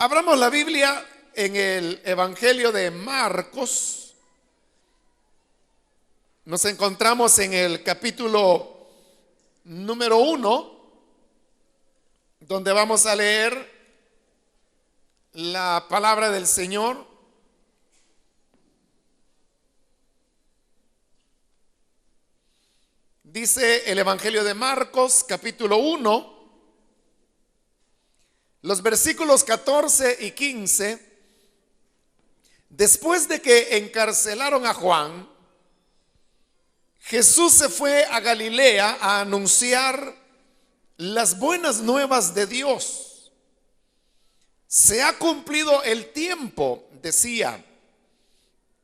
Abramos la Biblia en el Evangelio de Marcos. Nos encontramos en el capítulo número 1, donde vamos a leer la palabra del Señor. Dice el Evangelio de Marcos, capítulo 1, los versículos 14 y 15. Después de que encarcelaron a Juan, Jesús se fue a Galilea a anunciar las buenas nuevas de Dios. Se ha cumplido el tiempo, decía.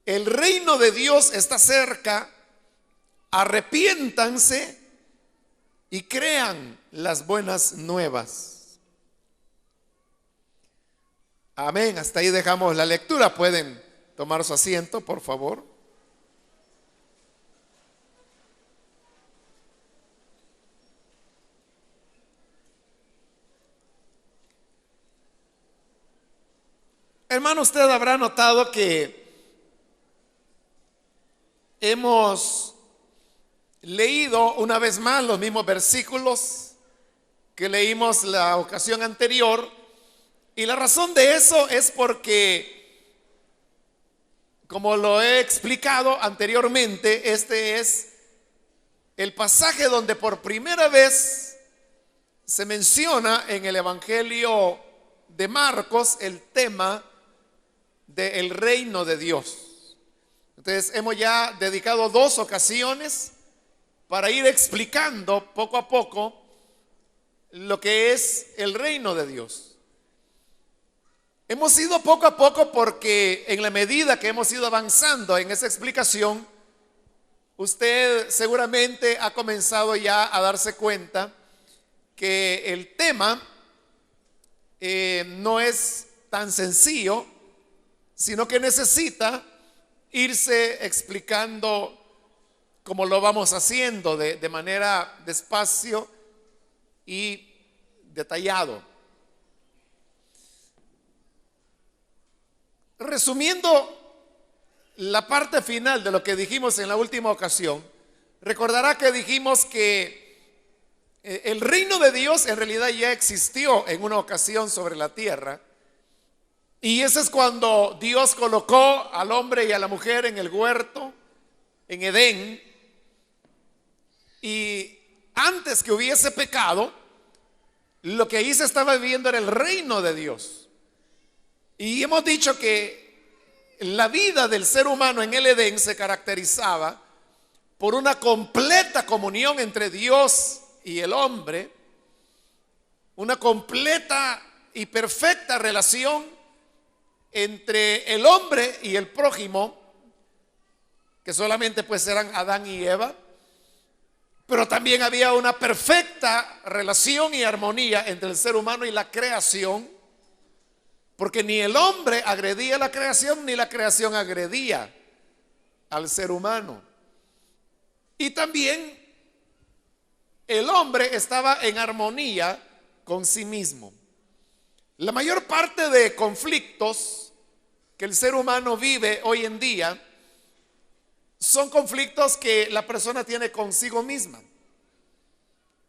El reino de Dios está cerca. Arrepiéntanse y crean las buenas nuevas. Amén. Hasta ahí dejamos la lectura. Pueden tomar su asiento, por favor. Hermano, usted habrá notado que hemos leído una vez más los mismos versículos que leímos la ocasión anterior, y la razón de eso es porque, como lo he explicado anteriormente, este es el pasaje donde por primera vez se menciona en el Evangelio de Marcos el tema del reino de Dios. Entonces hemos ya dedicado 2 ocasiones para ir explicando poco a poco lo que es el reino de Dios. Hemos ido poco a poco porque en la medida que hemos ido avanzando en esa explicación, usted seguramente ha comenzado ya a darse cuenta que el tema no es tan sencillo, sino que necesita irse explicando como lo vamos haciendo, de manera despacio y detallado. Resumiendo la parte final de lo que dijimos en la última ocasión, recordará que dijimos que el reino de Dios en realidad ya existió en una ocasión sobre la tierra, y ese es cuando Dios colocó al hombre y a la mujer en el huerto, en Edén. Y antes que hubiese pecado, lo que ahí se estaba viviendo era el reino de Dios. Y hemos dicho que la vida del ser humano en el Edén se caracterizaba por una completa comunión entre Dios y el hombre, una completa y perfecta relación entre el hombre y el prójimo, que solamente pues eran Adán y Eva. Pero también había una perfecta relación y armonía entre el ser humano y la creación, porque ni el hombre agredía a la creación, ni la creación agredía al ser humano. Y también el hombre estaba en armonía con sí mismo. La mayor parte de conflictos que el ser humano vive hoy en día son conflictos que la persona tiene consigo misma.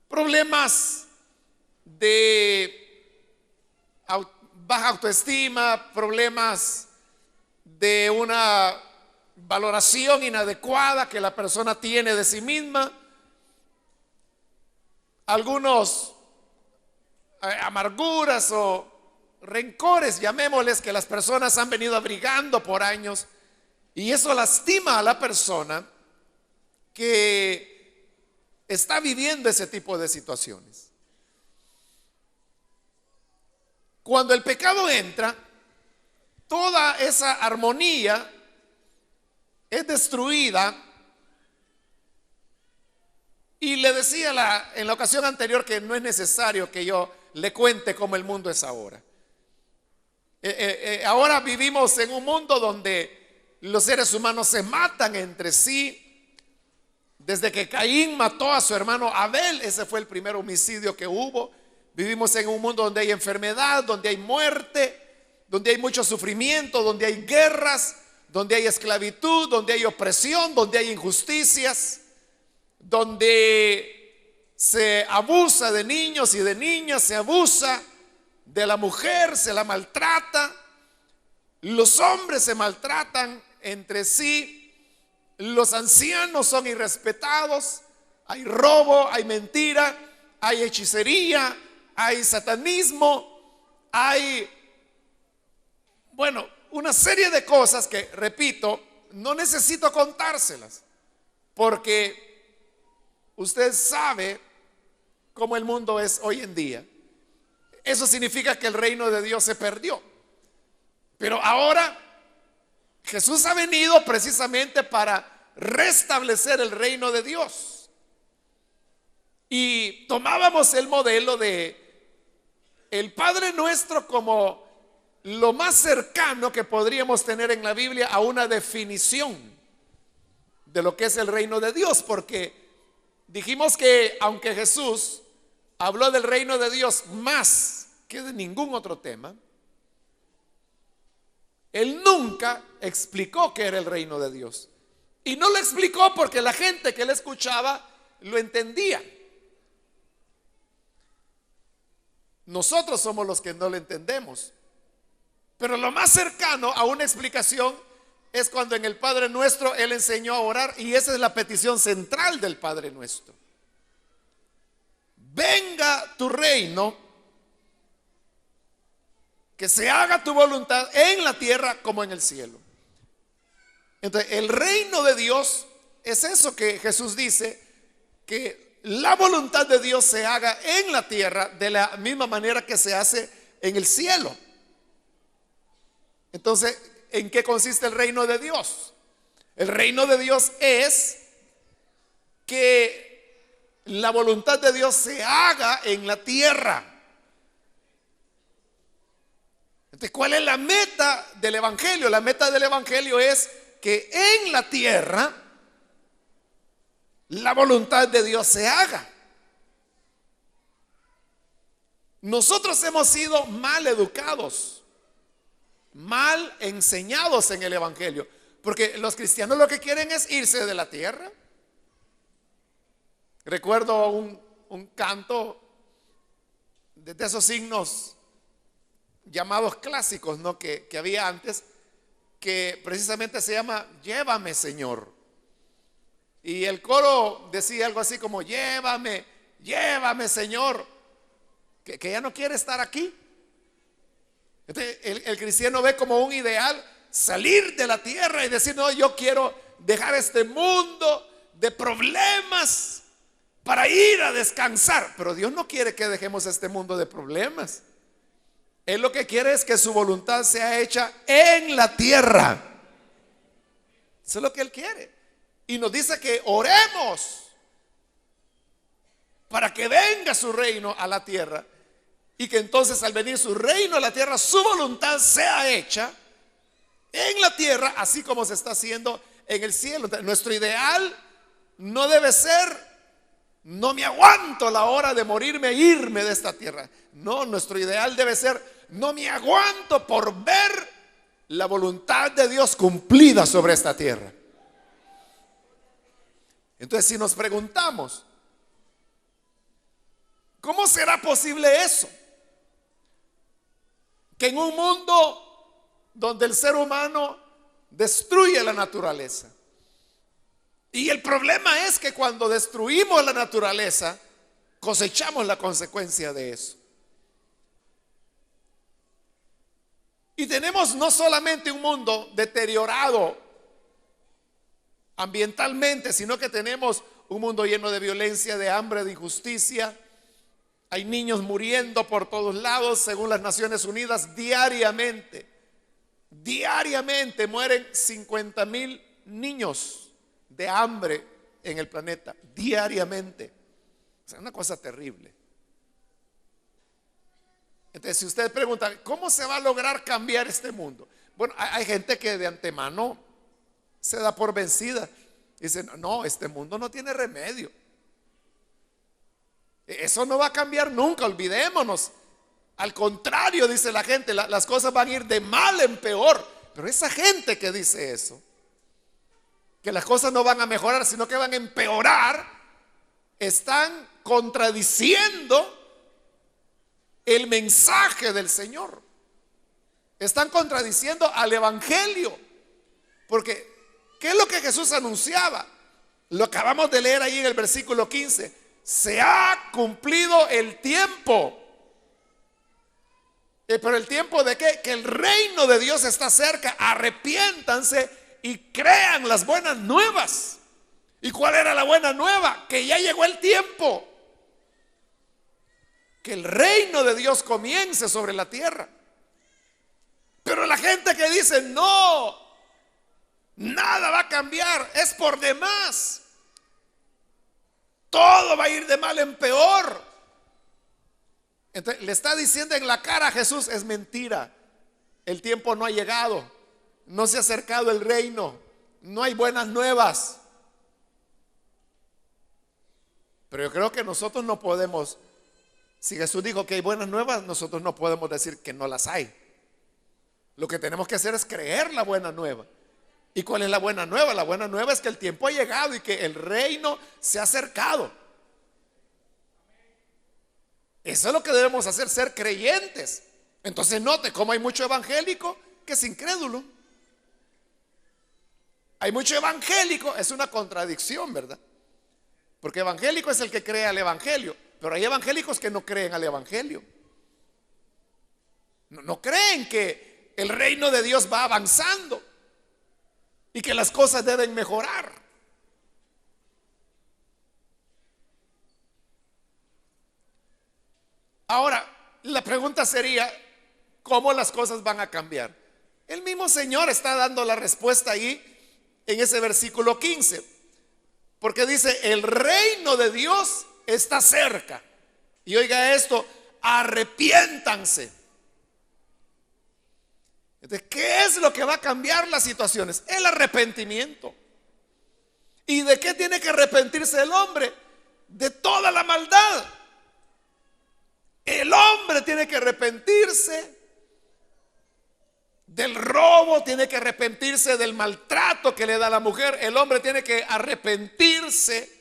Problemas de baja autoestima, problemas de una valoración inadecuada que la persona tiene de sí misma, algunos amarguras o rencores, llamémosles, que las personas han venido abrigando por años. Y eso lastima a la persona que está viviendo ese tipo de situaciones. Cuando el pecado entra, toda esa armonía es destruida. Y le decía en la ocasión anterior que no es necesario que yo le cuente cómo el mundo es ahora. Ahora vivimos en un mundo donde los seres humanos se matan entre sí. Desde que Caín mató a su hermano Abel, ese fue el primer homicidio que hubo. Vivimos en un mundo donde hay enfermedad, donde hay muerte, donde hay mucho sufrimiento, donde hay guerras, donde hay esclavitud, donde hay opresión, donde hay injusticias, donde se abusa de niños y de niñas, se abusa de la mujer, se la maltrata, los hombres se maltratan entre sí, los ancianos son irrespetados, hay robo, hay mentira, hay hechicería, hay satanismo, hay, bueno, una serie de cosas que, repito, no necesito contárselas, porque usted sabe cómo el mundo es hoy en día. Eso significa que el reino de Dios se perdió. Pero ahora Jesús ha venido precisamente para restablecer el reino de Dios. Y tomábamos el modelo de el Padre Nuestro como lo más cercano que podríamos tener en la Biblia a una definición de lo que es el reino de Dios, porque dijimos que aunque Jesús habló del reino de Dios más que de ningún otro tema, Él nunca explicó qué era el reino de Dios. Y no lo explicó porque la gente que le escuchaba lo entendía. Nosotros somos los que no lo entendemos. Pero lo más cercano a una explicación es cuando en el Padre Nuestro Él enseñó a orar, y esa es la petición central del Padre Nuestro. Venga tu reino, que se haga tu voluntad en la tierra como en el cielo. Entonces, el reino de Dios es eso que Jesús dice, que la voluntad de Dios se haga en la tierra de la misma manera que se hace en el cielo. Entonces, ¿en qué consiste el reino de Dios? El reino de Dios es que la voluntad de Dios se haga en la tierra. Entonces, ¿cuál es la meta del evangelio? La meta del evangelio es que en la tierra la voluntad de Dios se haga. Nosotros hemos sido mal educados, mal enseñados en el evangelio, porque los cristianos lo que quieren es irse de la tierra. Recuerdo un canto de esos signos llamados clásicos, ¿no? que había antes, que precisamente se llama Llévame, Señor. Y el coro decía algo así como: llévame, llévame, Señor, que ya no quiere estar aquí. Entonces, el cristiano ve como un ideal salir de la tierra y decir: no, yo quiero dejar este mundo de problemas para ir a descansar. Pero Dios no quiere que dejemos este mundo de problemas. Él lo que quiere es que su voluntad sea hecha en la tierra. Eso es lo que Él quiere. Y nos dice que oremos para que venga su reino a la tierra, y que entonces al venir su reino a la tierra, su voluntad sea hecha en la tierra, así como se está haciendo en el cielo. Entonces, nuestro ideal no debe ser: no me aguanto la hora de morirme e irme de esta tierra. No, nuestro ideal debe ser: no me aguanto por ver la voluntad de Dios cumplida sobre esta tierra. Entonces, si nos preguntamos, ¿cómo será posible eso? Que en un mundo donde el ser humano destruye la naturaleza, y el problema es que cuando destruimos la naturaleza, cosechamos la consecuencia de eso. Y tenemos no solamente un mundo deteriorado ambientalmente, sino que tenemos un mundo lleno de violencia, de hambre, de injusticia. Hay niños muriendo por todos lados. Según las Naciones Unidas, diariamente mueren 50,000 niños de hambre en el planeta, diariamente. O sea, una cosa terrible. Entonces, si usted pregunta, ¿cómo se va a lograr cambiar este mundo? Bueno, hay gente que de antemano se da por vencida. Dice: no, este mundo no tiene remedio. Eso no va a cambiar nunca, olvidémonos. Al contrario, dice la gente, las cosas van a ir de mal en peor. Pero esa gente que dice eso, que las cosas no van a mejorar, sino que van a empeorar, están contradiciendo el mensaje del Señor. Están contradiciendo al Evangelio. Porque, ¿qué es lo que Jesús anunciaba? Lo acabamos de leer ahí en el versículo 15. Se ha cumplido el tiempo. ¿Pero el tiempo de qué? Que el reino de Dios está cerca. Arrepiéntanse y crean las buenas nuevas. ¿Y cuál era la buena nueva? Que ya llegó el tiempo. Que el reino de Dios comience sobre la tierra. Pero la gente que dice, no, nada va a cambiar, es por demás. Todo va a ir de mal en peor. Entonces le está diciendo en la cara a Jesús, es mentira. El tiempo no ha llegado. No se ha acercado el reino. No hay buenas nuevas. Pero yo creo que nosotros no podemos, si Jesús dijo que hay buenas nuevas, nosotros no podemos decir que no las hay. Lo que tenemos que hacer es creer la buena nueva. ¿Y cuál es la buena nueva? La buena nueva es que el tiempo ha llegado y que el reino se ha acercado. Eso es lo que debemos hacer, ser creyentes. Entonces note cómo hay mucho evangélico que es incrédulo. Hay mucho evangélico, es una contradicción, ¿verdad? Porque evangélico es el que cree al evangelio, pero hay evangélicos que no creen al evangelio. No creen que el reino de Dios va avanzando y que las cosas deben mejorar. Ahora, la pregunta sería, ¿cómo las cosas van a cambiar? El mismo Señor está dando la respuesta ahí en ese versículo 15, porque dice, el reino de Dios está cerca. Y oiga esto, arrepiéntanse. Entonces, ¿qué es lo que va a cambiar las situaciones? El arrepentimiento. ¿Y de qué tiene que arrepentirse el hombre? De toda la maldad. El hombre tiene que arrepentirse del robo, tiene que arrepentirse del maltrato que le da la mujer. El hombre tiene que arrepentirse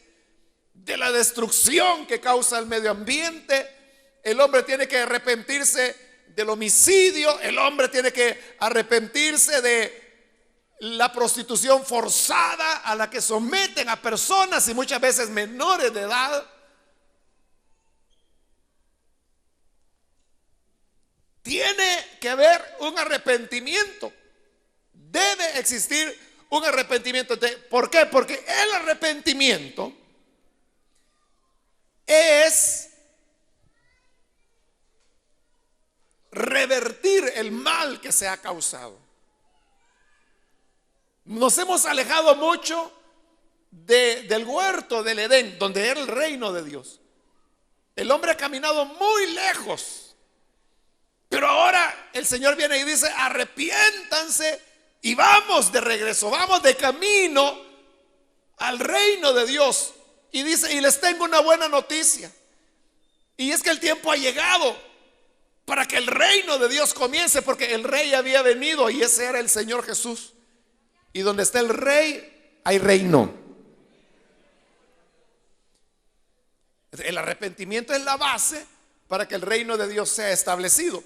de la destrucción que causa el medio ambiente. El hombre tiene que arrepentirse del homicidio. El hombre tiene que arrepentirse de la prostitución forzada a la que someten a personas y muchas veces menores de edad. Tiene que haber un arrepentimiento. Debe existir un arrepentimiento. ¿Por qué? Porque el arrepentimiento es revertir el mal que se ha causado. Nos hemos alejado mucho del huerto del Edén, donde era el reino de Dios. El hombre ha caminado muy lejos. Pero ahora el Señor viene y dice, arrepiéntanse y vamos de regreso, vamos de camino al reino de Dios. Y dice, y les tengo una buena noticia. Y es que el tiempo ha llegado para que el reino de Dios comience, porque el rey había venido y ese era el Señor Jesús. Y donde está el rey, hay reino. El arrepentimiento es la base para que el reino de Dios sea establecido.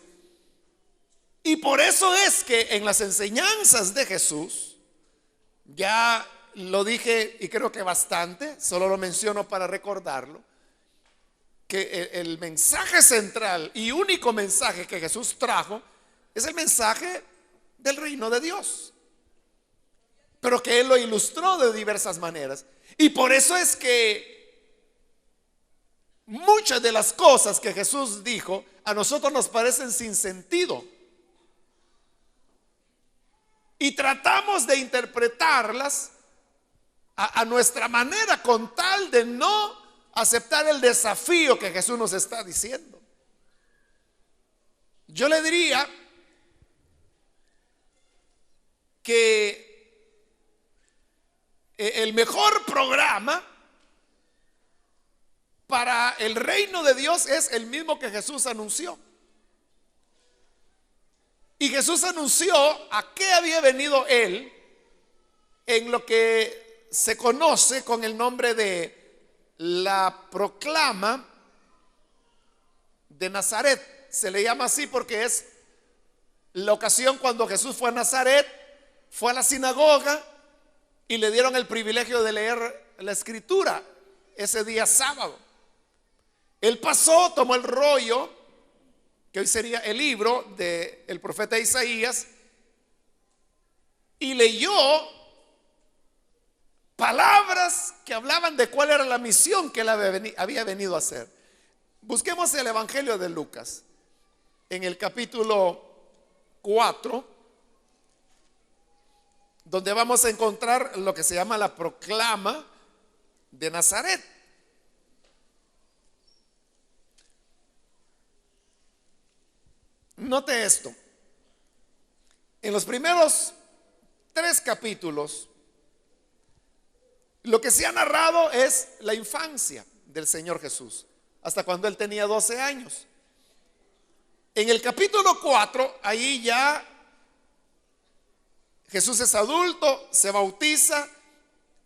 Y por eso es que en las enseñanzas de Jesús, ya lo dije y creo que bastante, solo lo menciono para recordarlo, que el mensaje central y único mensaje que Jesús trajo es el mensaje del reino de Dios, pero que Él lo ilustró de diversas maneras. Y por eso es que muchas de las cosas que Jesús dijo a nosotros nos parecen sin sentido. Y tratamos de interpretarlas a nuestra manera con tal de no aceptar el desafío que Jesús nos está diciendo. Yo le diría que el mejor programa para el reino de Dios es el mismo que Jesús anunció. Y Jesús anunció a qué había venido él en lo que se conoce con el nombre de la proclama de Nazaret. Se le llama así porque es la ocasión cuando Jesús fue a Nazaret, fue a la sinagoga y le dieron el privilegio de leer la escritura ese día sábado. Él pasó, tomó el rollo, que hoy sería el libro del profeta Isaías, y leyó palabras que hablaban de cuál era la misión que él había venido a hacer. Busquemos el Evangelio de Lucas, en el capítulo 4, donde vamos a encontrar lo que se llama la proclama de Nazaret. Note esto. En los primeros 3 capítulos, lo que se ha narrado es la infancia del Señor Jesús, hasta cuando él tenía 12 años. En el capítulo 4, ahí ya Jesús es adulto, se bautiza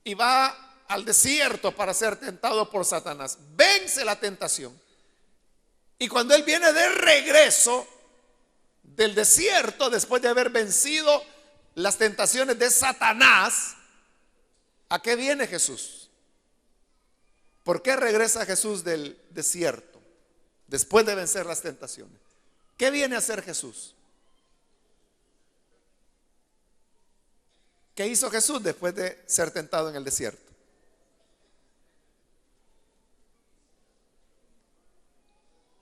y va al desierto para ser tentado por Satanás. Vence la tentación. Y cuando él viene de regreso del desierto, después de haber vencido las tentaciones de Satanás, ¿a qué viene Jesús? ¿Por qué regresa Jesús del desierto después de vencer las tentaciones? ¿Qué viene a hacer Jesús? ¿Qué hizo Jesús después de ser tentado en el desierto?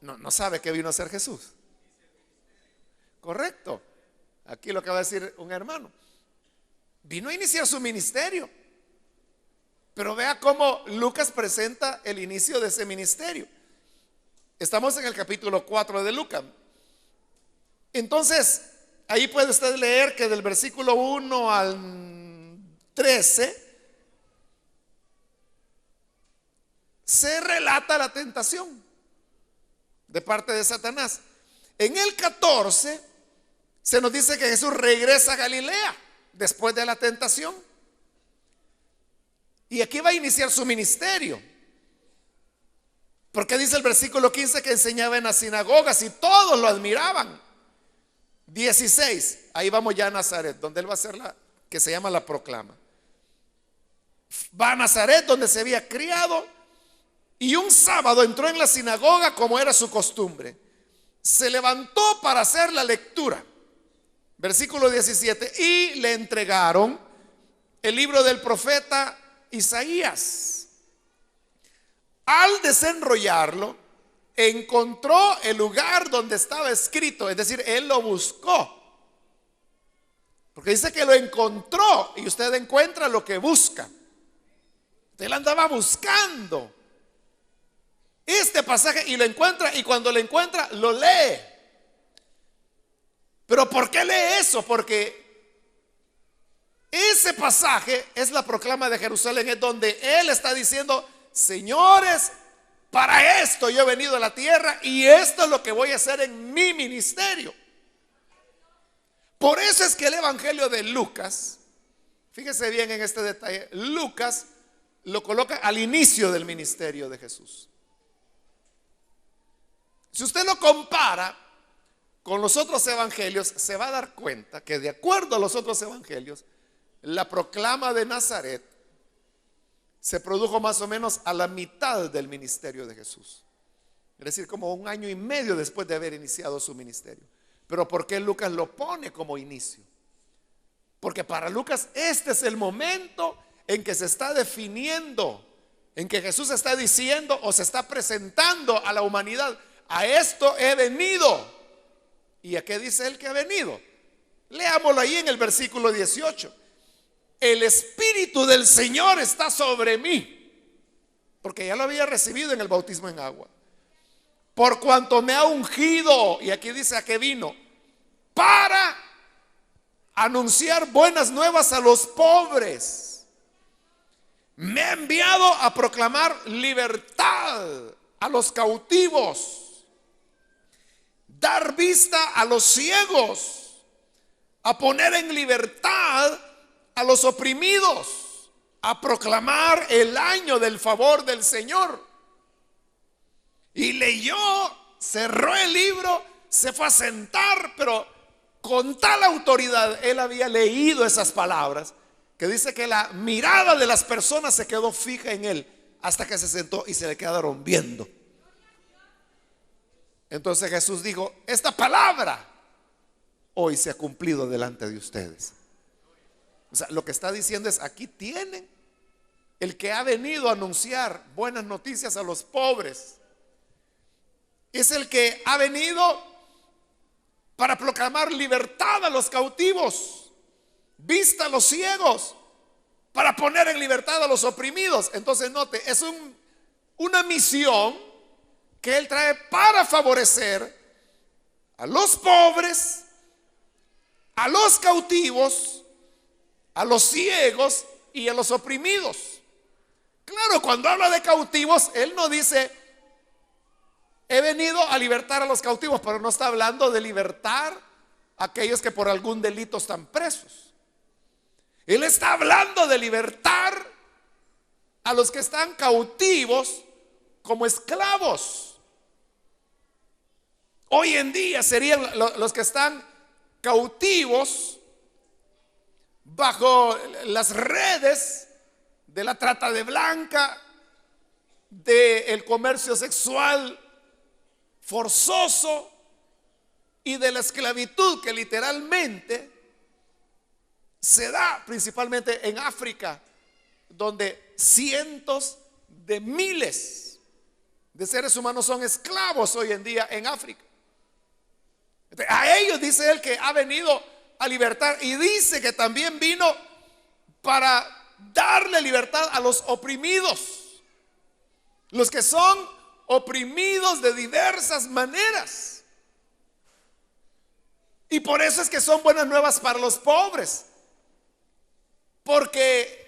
No sabe qué vino a hacer Jesús. Correcto. Aquí lo acaba de decir un hermano. Vino a iniciar su ministerio. Pero vea cómo Lucas presenta el inicio de ese ministerio. Estamos en el capítulo 4 de Lucas. Entonces, ahí puede usted leer que del versículo 1 al 13 se relata la tentación de parte de Satanás. En el 14 se nos dice que Jesús regresa a Galilea después de la tentación. Y aquí va a iniciar su ministerio. Porque dice el versículo 15 que enseñaba en las sinagogas y todos lo admiraban. 16, ahí vamos ya a Nazaret, donde él va a hacer la que se llama la proclama. Va a Nazaret, donde se había criado, y un sábado entró en la sinagoga como era su costumbre. Se levantó para hacer la lectura. Versículo 17, y le entregaron el libro del profeta Isaías. Al desenrollarlo, encontró el lugar donde estaba escrito, es decir, él lo buscó. Porque dice que lo encontró y usted encuentra lo que busca. Él andaba buscando este pasaje y lo encuentra, y cuando lo encuentra lo lee. Pero ¿por qué lee eso? Porque ese pasaje es la proclama de Jerusalén, es donde él está diciendo: señores, para esto yo he venido a la tierra y esto es lo que voy a hacer en mi ministerio. Por eso es que el Evangelio de Lucas, fíjese bien en este detalle, Lucas lo coloca al inicio del ministerio de Jesús. Si usted lo compara con los otros evangelios, se va a dar cuenta que de acuerdo a los otros evangelios, la proclama de Nazaret se produjo más o menos a la mitad del ministerio de Jesús. Es decir, como 1 año y medio después de haber iniciado su ministerio. Pero ¿por qué Lucas lo pone como inicio? Porque para Lucas este es el momento en que se está definiendo, en que Jesús está diciendo o se está presentando a la humanidad: a esto he venido. ¿Y a qué dice él que ha venido? Leámoslo ahí en el versículo 18. El Espíritu del Señor está sobre mí, porque ya lo había recibido en el bautismo en agua, por cuanto me ha ungido, y aquí dice a qué vino, para anunciar buenas nuevas a los pobres. Me ha enviado a proclamar libertad a los cautivos, dar vista a los ciegos a poner en libertad a los oprimidos, a proclamar el año del favor del Señor. Y leyó, cerró el libro, se fue a sentar, pero con tal autoridad él había leído esas palabras, que dice que la mirada de las personas se quedó fija en él hasta que se sentó y se le quedaron viendo. Entonces Jesús dijo: esta palabra hoy se ha cumplido delante de ustedes. O sea, lo que está diciendo es: aquí tienen el que ha venido a anunciar buenas noticias a los pobres. Es el que ha venido para proclamar libertad a los cautivos, vista a los ciegos, para poner en libertad a los oprimidos. Entonces note, es una misión que él trae para favorecer a los pobres, a los cautivos, a los ciegos y a los oprimidos. Claro, cuando habla de cautivos, él no dice: he venido a libertar a los cautivos, pero no está hablando de libertar a aquellos que por algún delito están presos. Él está hablando de libertar a los que están cautivos como esclavos. Hoy en día serían los que están cautivos bajo las redes de la trata de blanca, del comercio sexual forzoso y de la esclavitud que literalmente se da principalmente en África, donde cientos de miles de seres humanos son esclavos hoy en día en África. A ellos dice él que ha venido a libertar, y dice que también vino para darle libertad a los oprimidos, los que son oprimidos de diversas maneras. Y por eso es que son buenas nuevas para los pobres, porque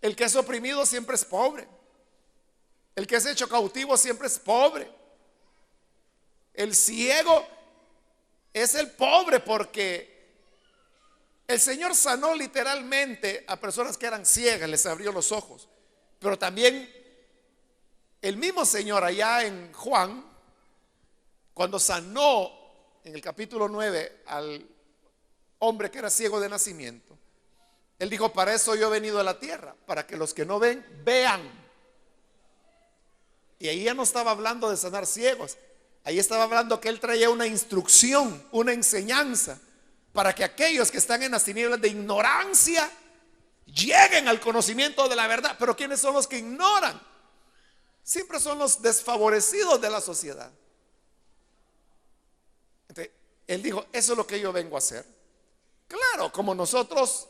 el que es oprimido siempre es pobre, el que es hecho cautivo siempre es pobre. El ciego es el pobre, porque el Señor sanó literalmente a personas que eran ciegas, les abrió los ojos. Pero también el mismo Señor allá en Juan, cuando sanó en el capítulo 9 al hombre que era ciego de nacimiento, él dijo: para eso yo he venido a la tierra, para que los que no ven, vean. Y ahí ya no estaba hablando de sanar ciegos, ahí estaba hablando que él traía una instrucción, una enseñanza, para que aquellos que están en las tinieblas de ignorancia lleguen al conocimiento de la verdad. Pero ¿quiénes son los que ignoran? Siempre son los desfavorecidos de la sociedad. Entonces, él dijo: eso es lo que yo vengo a hacer. Claro, como nosotros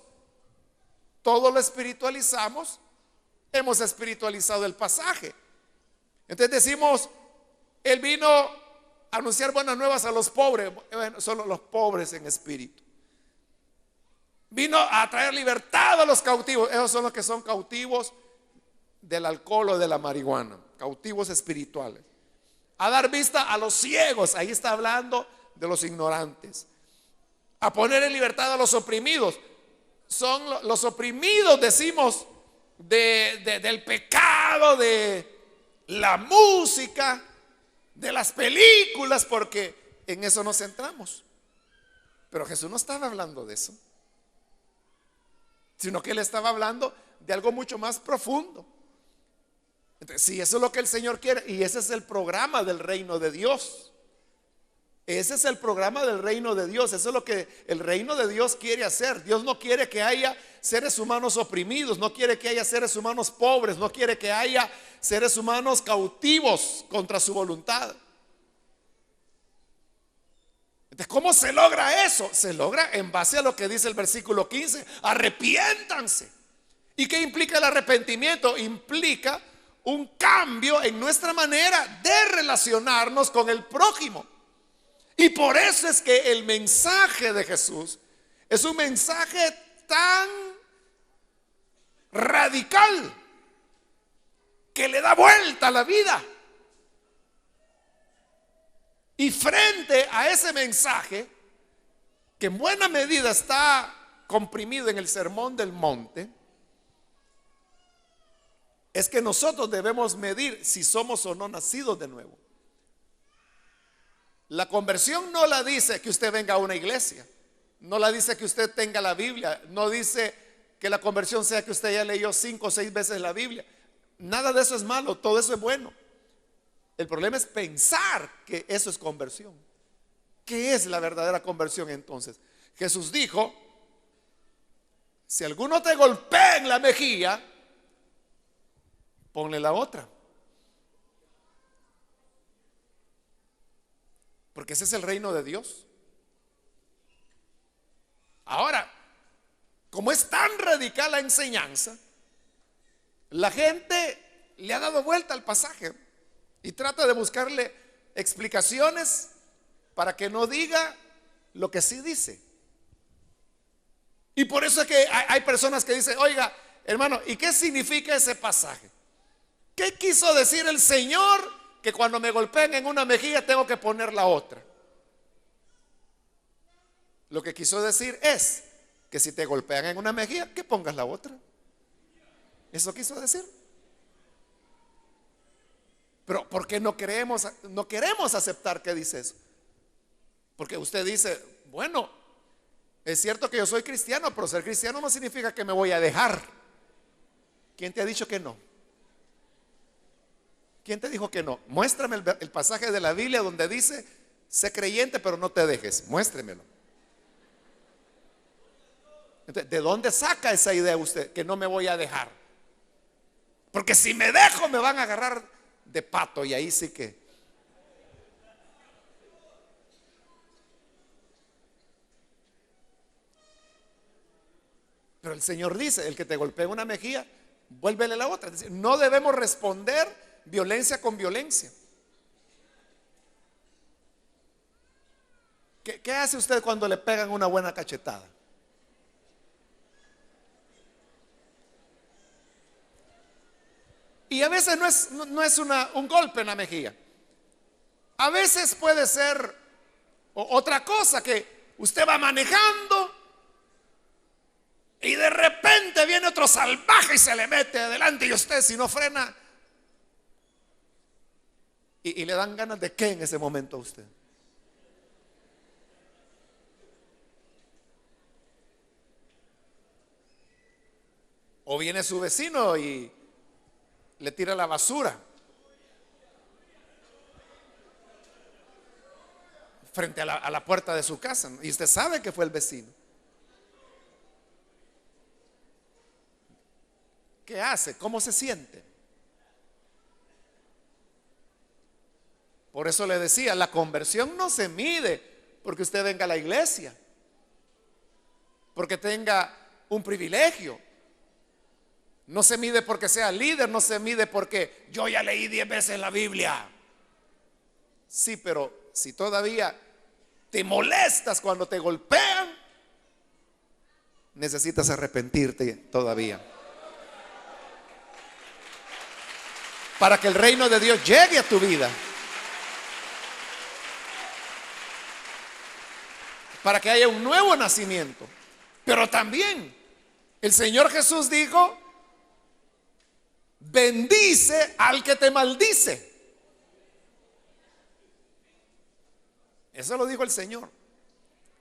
todo lo espiritualizamos, hemos espiritualizado el pasaje. Entonces decimos: él vino a anunciar buenas nuevas a los pobres. Bueno, solo los pobres en espíritu. Vino a traer libertad a los cautivos. Esos son los que son cautivos del alcohol o de la marihuana, cautivos espirituales. A dar vista a los ciegos, ahí está hablando de los ignorantes. A poner en libertad a los oprimidos. Son los oprimidos, decimos, del pecado, de la música, de las películas, porque en eso nos centramos. Pero Jesús no estaba hablando de eso, sino que él estaba hablando de algo mucho más profundo. Entonces, si eso es lo que el Señor quiere, y ese es el programa del reino de Dios, ese es el programa del reino de Dios, eso es lo que el reino de Dios quiere hacer. Dios no quiere que haya seres humanos oprimidos, no quiere que haya seres humanos pobres, no quiere que haya seres humanos cautivos contra su voluntad. Entonces, ¿cómo se logra eso? Se logra en base a lo que dice el versículo 15: arrepiéntanse. ¿Y qué implica el arrepentimiento? Implica un cambio en nuestra manera de relacionarnos con el prójimo. Y por eso es que el mensaje de Jesús es un mensaje tan radical que le da vuelta a la vida. Y frente a ese mensaje que en buena medida está comprimido en el Sermón del Monte, es que nosotros debemos medir si somos o no nacidos de nuevo. La conversión no la dice que usted venga a una iglesia, no la dice que usted tenga la Biblia, no dice que la conversión sea que usted ya leyó 5 o 6 veces la Biblia. Nada de eso es malo, todo eso es bueno. El problema es pensar que eso es conversión. ¿Qué es la verdadera conversión entonces? Jesús dijo: si alguno te golpea en la mejilla, ponle la otra. Porque ese es el reino de Dios. Ahora, como es tan radical la enseñanza, la gente le ha dado vuelta al pasaje y trata de buscarle explicaciones para que no diga lo que sí dice. Y por eso es que hay personas que dicen: oiga, hermano, ¿y qué significa ese pasaje? ¿Qué quiso decir el Señor que cuando me golpeen en una mejilla tengo que poner la otra? Lo que quiso decir es que si te golpean en una mejilla, que pongas la otra. Eso quiso decir. Pero ¿por qué no queremos aceptar que dice eso? Porque usted dice: bueno, es cierto que yo soy cristiano, pero ser cristiano no significa que me voy a dejar. ¿Quién te ha dicho que no? ¿Quién te dijo que no? Muéstrame el pasaje de la Biblia donde dice: sé creyente pero no te dejes. Muéstremelo. Entonces, ¿de dónde saca esa idea usted que no me voy a dejar? Porque si me dejo me van a agarrar de pato, y ahí sí que. Pero el Señor dice: el que te golpea una mejilla, vuélvele la otra. Es decir, no debemos responder violencia con violencia. ¿Qué hace usted cuando le pegan una buena cachetada? Y a veces no es un golpe en la mejilla. A veces puede ser otra cosa, que usted va manejando y de repente viene otro salvaje y se le mete adelante, y usted, si no frena, y le dan ganas de qué en ese momento a usted. O viene su vecino y le tira la basura frente a la puerta de su casa, y usted sabe que fue el vecino. ¿Qué hace? ¿Cómo se siente? Por eso le decía, la conversión no se mide porque usted venga a la iglesia, porque tenga un privilegio. No se mide porque sea líder, no se mide porque yo ya leí 10 veces la Biblia. Sí, pero si todavía te molestas cuando te golpean, necesitas arrepentirte todavía, para que el reino de Dios llegue a tu vida, para que haya un nuevo nacimiento. Pero también el Señor Jesús dijo: bendice al que te maldice. Eso lo dijo el Señor.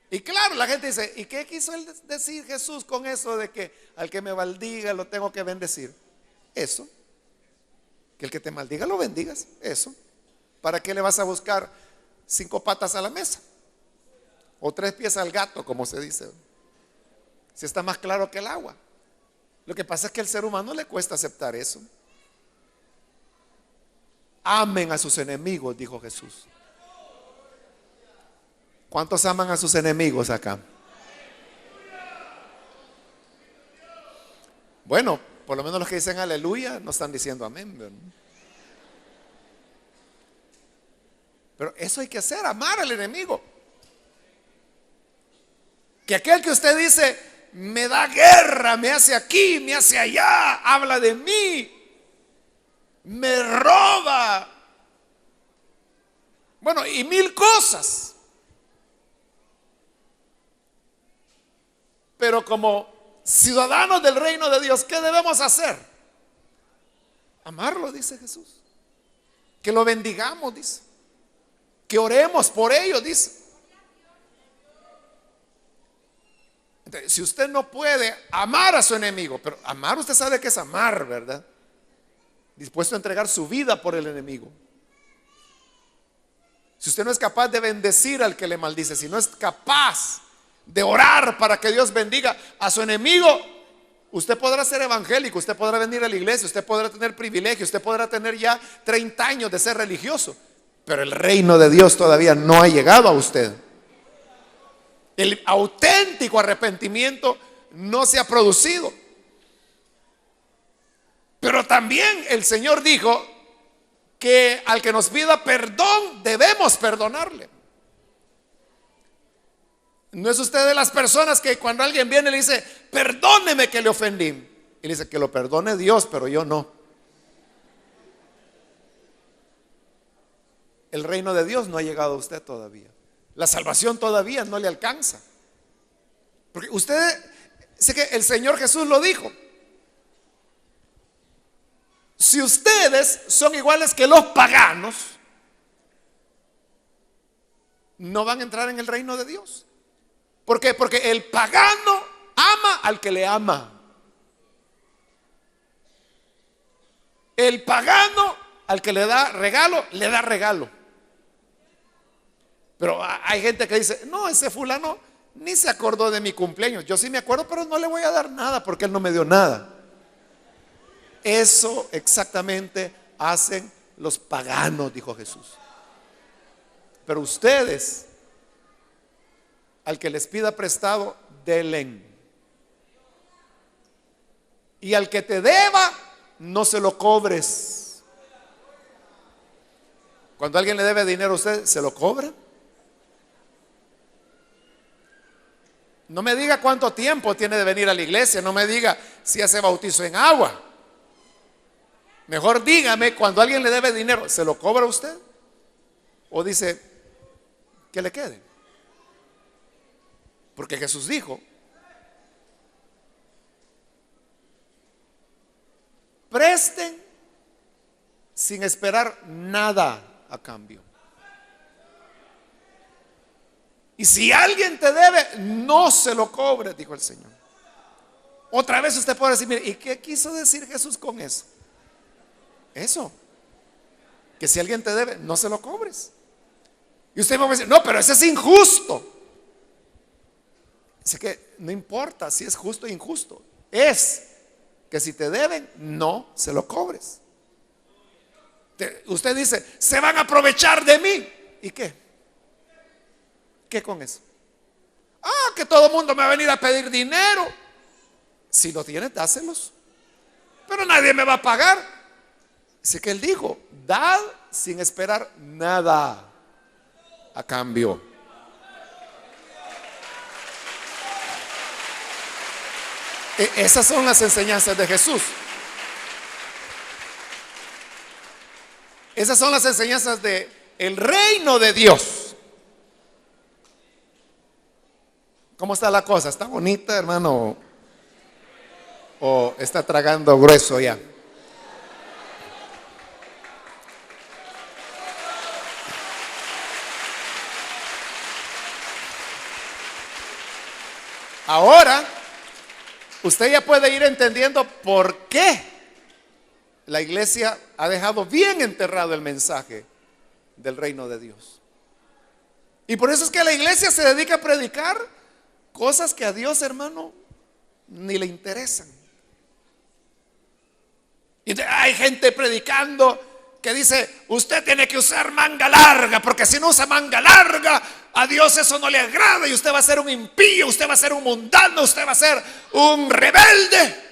Y claro, la gente dice: ¿y qué quiso él decir Jesús con eso de que al que me maldiga lo tengo que bendecir? Eso, que el que te maldiga lo bendigas. Eso. ¿Para qué le vas a buscar 5 patas a la mesa? O 3 pies al gato, como se dice, si está más claro que el agua. Lo que pasa es que al ser humano le cuesta aceptar eso. Amen a sus enemigos, dijo Jesús. ¿Cuántos aman a sus enemigos acá? Bueno, por lo menos los que dicen aleluya no están diciendo amén, ¿verdad? Pero eso hay que hacer, amar al enemigo. Que aquel que usted dice: me da guerra, me hace aquí, me hace allá, habla de mí, me roba, bueno, y 1000 cosas. Pero como ciudadanos del reino de Dios, ¿qué debemos hacer? Amarlo, dice Jesús. Que lo bendigamos, dice. Que oremos por ellos, dice. Entonces, si usted no puede amar a su enemigo, pero amar, usted sabe que es amar, ¿verdad? Dispuesto a entregar su vida por el enemigo. Si usted no es capaz de bendecir al que le maldice, si no es capaz de orar para que Dios bendiga a su enemigo, usted podrá ser evangélico, usted podrá venir a la iglesia, usted podrá tener privilegio, usted podrá tener ya 30 años de ser religioso, pero el reino de Dios todavía no ha llegado a usted. El auténtico arrepentimiento no se ha producido. Pero también el Señor dijo que al que nos pida perdón debemos perdonarle. No es usted de las personas que cuando alguien viene le dice, perdóneme que le ofendí, y le dice que lo perdone Dios, pero yo no. El reino de Dios no ha llegado a usted todavía. La salvación todavía no le alcanza. Porque usted, sé que el Señor Jesús lo dijo. Si ustedes son iguales que los paganos, no van a entrar en el reino de Dios. ¿Por qué? Porque el pagano ama al que le ama. El pagano al que le da regalo, le da regalo. Pero hay gente que dice, no, ese fulano ni se acordó de mi cumpleaños. Yo sí me acuerdo, pero no le voy a dar nada porque él no me dio nada. Eso exactamente hacen los paganos, dijo Jesús. Pero ustedes, al que les pida prestado, denle. Y al que te deba, no se lo cobres. Cuando alguien le debe dinero a usted, ¿se lo cobra? No me diga cuánto tiempo tiene de venir a la iglesia. No me diga si hace bautizo en agua. Mejor dígame, cuando alguien le debe dinero, ¿se lo cobra usted? ¿O dice que le quede? Porque Jesús dijo, presten sin esperar nada a cambio. Y si alguien te debe, no se lo cobre, dijo el Señor. Otra vez usted puede decir, mire, ¿y qué quiso decir Jesús con eso? Eso, que si alguien te debe, no se lo cobres. Y usted me va a decir, no, pero eso es injusto. Dice que no importa si es justo o injusto, es que si te deben, no se lo cobres. Usted dice, se van a aprovechar de mí. ¿Y qué? ¿Qué con eso? Que todo el mundo me va a venir a pedir dinero. Si lo tienes, dáselos. Pero nadie me va a pagar. Así que él dijo, dad sin esperar nada a cambio. Esas son las enseñanzas de Jesús. Esas son las enseñanzas de el reino de Dios. ¿Cómo está la cosa? ¿Está bonita, hermano? ¿O está tragando grueso ya? Ahora, usted ya puede ir entendiendo por qué la iglesia ha dejado bien enterrado el mensaje del reino de Dios. Y por eso es que la iglesia se dedica a predicar cosas que a Dios, hermano, ni le interesan. Y hay gente predicando que dice, usted tiene que usar manga larga, porque si no usa manga larga, a Dios eso no le agrada y usted va a ser un impío, usted va a ser un mundano, usted va a ser un rebelde.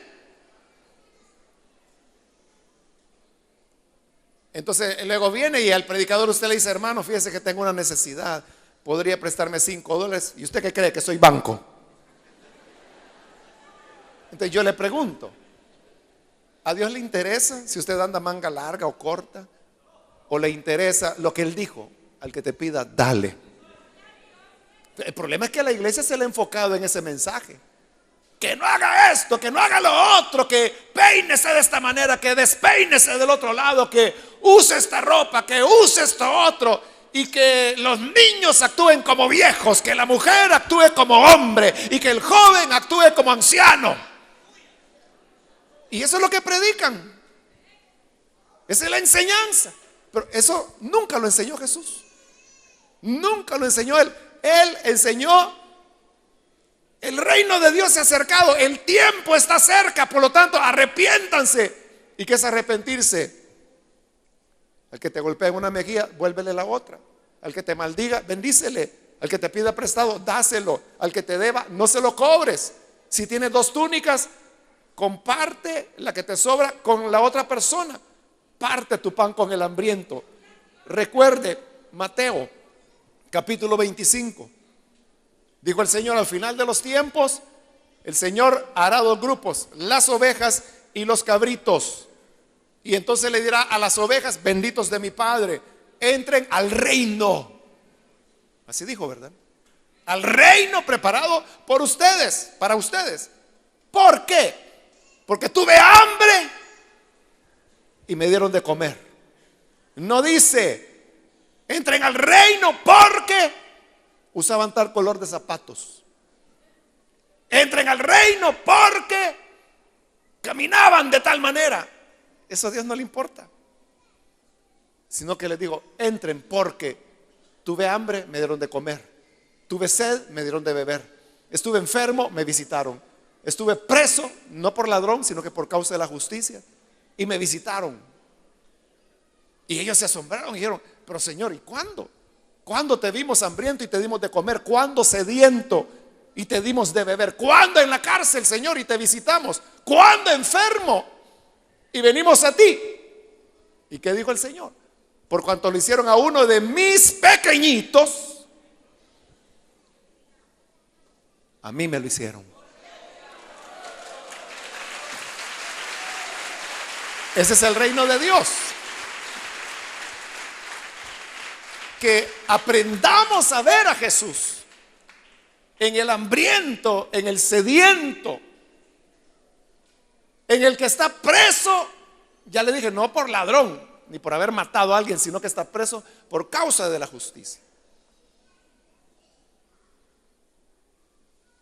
Entonces luego viene y al predicador usted le dice, hermano, fíjese que tengo una necesidad, podría prestarme $5. ¿Y usted qué cree? Que soy banco. Entonces yo le pregunto, ¿a Dios le interesa si usted anda manga larga o corta? ¿O le interesa lo que Él dijo? Al que te pida, dale. El problema es que a la iglesia se le ha enfocado en ese mensaje. que no haga esto, que no haga lo otro, que peínese de esta manera, que despeínese del otro lado, que use esta ropa, que use esto otro, y que los niños actúen como viejos, que la mujer actúe como hombre y que el joven actúe como anciano. Y eso es lo que predican. Esa es la enseñanza. Pero eso nunca lo enseñó Jesús. Nunca lo enseñó Él. Él enseñó: el reino de Dios se ha acercado, el tiempo está cerca, por lo tanto arrepiéntanse. ¿Y qué es arrepentirse? Al que te golpea en una mejilla, vuélvele la otra. Al que te maldiga, bendícele. Al que te pida prestado, dáselo. Al que te deba, no se lo cobres. Si tienes 2 túnicas, comparte la que te sobra con la otra persona. Parte tu pan con el hambriento. Recuerde Mateo capítulo 25. Dijo el Señor: al final de los tiempos, el Señor hará 2 grupos, las ovejas y los cabritos. Y entonces le dirá a las ovejas: benditos de mi Padre, entren al reino. Así dijo, ¿verdad? Al reino preparado por ustedes, para ustedes. ¿Por qué? Porque tuve hambre y me dieron de comer. No dice: entren al reino porque usaban tal color de zapatos. Entren al reino porque caminaban de tal manera. Eso a Dios no le importa. Sino que les digo: entren porque tuve hambre, me dieron de comer. Tuve sed, me dieron de beber. Estuve enfermo, me visitaron. Estuve preso, no por ladrón, sino que por causa de la justicia, y me visitaron. Y ellos se asombraron y dijeron: pero Señor, ¿y cuándo? ¿Cuándo te vimos hambriento y te dimos de comer? ¿Cuándo sediento y te dimos de beber? ¿Cuándo en la cárcel, Señor, y te visitamos? ¿Cuándo enfermo y venimos a ti? ¿Y qué dijo el Señor? Por cuanto lo hicieron a uno de mis pequeñitos, a mí me lo hicieron. Ese es el reino de Dios. Que aprendamos a ver a Jesús en el hambriento, en el sediento, en el que está preso. Ya le dije, no por ladrón ni por haber matado a alguien, sino que está preso por causa de la justicia.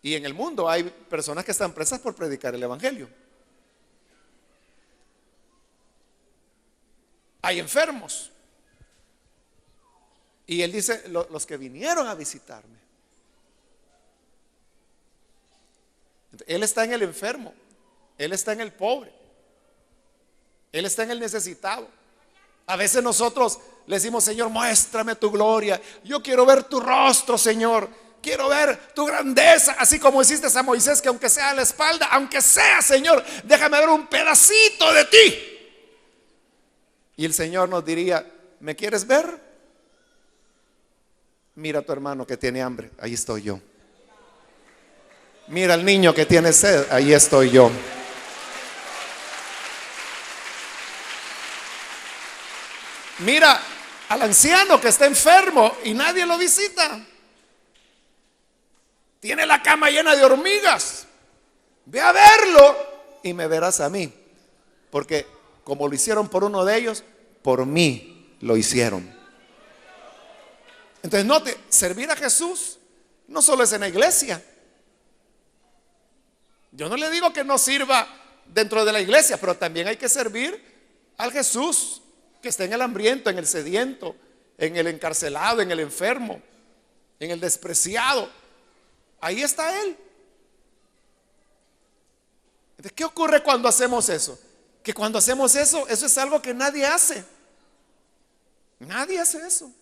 Y en el mundo hay personas que están presas por predicar el evangelio. Hay enfermos. Y él dice: los que vinieron a visitarme. Él está en el enfermo, él está en el pobre, él está en el necesitado. A veces nosotros le decimos: Señor, muéstrame tu gloria. Yo quiero ver tu rostro, Señor. Quiero ver tu grandeza, así como hiciste a Moisés, que aunque sea a la espalda, aunque sea, Señor, déjame ver un pedacito de ti. Y el Señor nos diría: ¿me quieres ver? Mira a tu hermano que tiene hambre, ahí estoy yo. Mira al niño que tiene sed, ahí estoy yo. Mira al anciano que está enfermo y nadie lo visita. Tiene la cama llena de hormigas. Ve a verlo y me verás a mí. Porque como lo hicieron por uno de ellos, por mí lo hicieron. Entonces note, servir a Jesús no solo es en la iglesia. Yo no le digo que no sirva dentro de la iglesia, pero también hay que servir al Jesús que está en el hambriento, en el sediento, en el encarcelado, en el enfermo, en el despreciado. Ahí está Él. Entonces, ¿qué ocurre cuando hacemos eso? Que cuando hacemos eso, eso es algo que nadie hace. Nadie hace eso.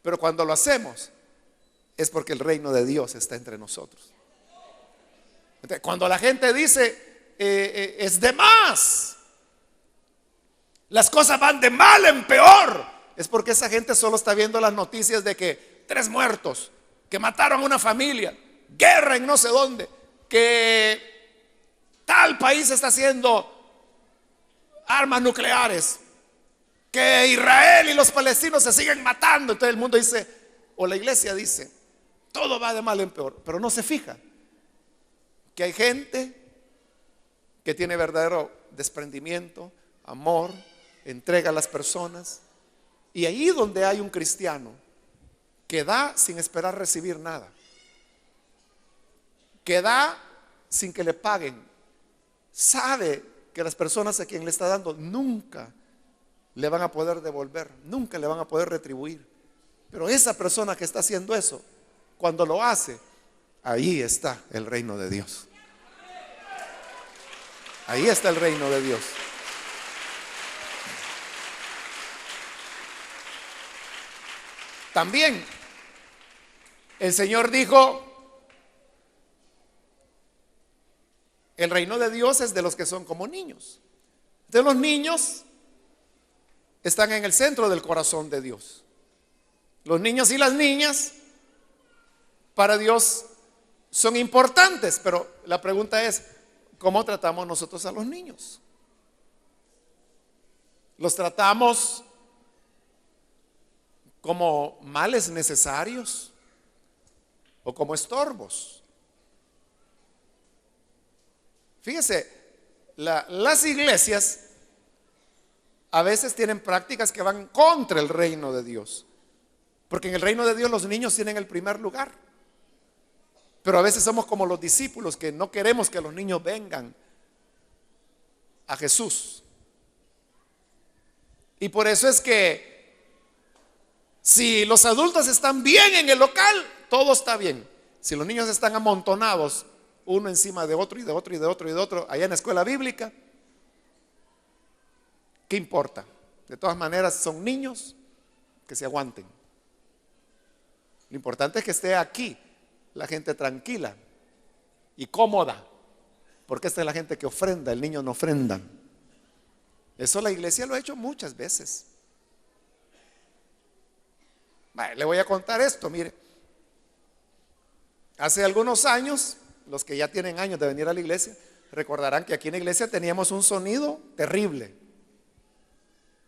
Pero cuando lo hacemos, es porque el reino de Dios está entre nosotros. Entonces, cuando la gente dice, es de más, las cosas van de mal en peor, es porque esa gente solo está viendo las noticias de que 3 muertos, que mataron a una familia, guerra en no sé dónde, que tal país está haciendo armas nucleares, que Israel y los palestinos se siguen matando. Entonces el mundo dice, o la iglesia dice, Todo va de mal en peor, pero no se fija que hay gente que tiene verdadero desprendimiento, amor, entrega a las personas. Y ahí donde hay un cristiano que da sin esperar recibir nada, que da sin que le paguen, sabe que las personas a quien le está dando nunca le van a poder devolver, nunca le van a poder retribuir. Pero esa persona que está haciendo eso, cuando lo hace, ahí está el reino de Dios. Ahí está el reino de Dios. También el Señor dijo: el reino de Dios es de los que son como niños. De los niños están en el centro del corazón de Dios. Los niños y las niñas para Dios son importantes, pero la pregunta es: ¿cómo tratamos nosotros a los niños? ¿Los tratamos como males necesarios o como estorbos? Fíjese, las iglesias a veces tienen prácticas que van contra el reino de Dios, porque en el reino de Dios los niños tienen el primer lugar. Pero a veces somos como los discípulos que no queremos que los niños vengan a Jesús. Y por eso es que si los adultos están bien en el local, todo está bien. Si los niños están amontonados uno encima de otro y de otro y de otro y de otro allá en la escuela bíblica, ¿qué importa? De todas maneras son niños, que se aguanten. Lo importante es que esté aquí la gente tranquila y cómoda, porque esta es la gente que ofrenda, el niño no ofrenda. Eso la iglesia lo ha hecho muchas veces. Vale, le voy a contar esto, mire. Hace algunos años, los que ya tienen años de venir a la iglesia, recordarán que aquí en la iglesia teníamos un sonido terrible,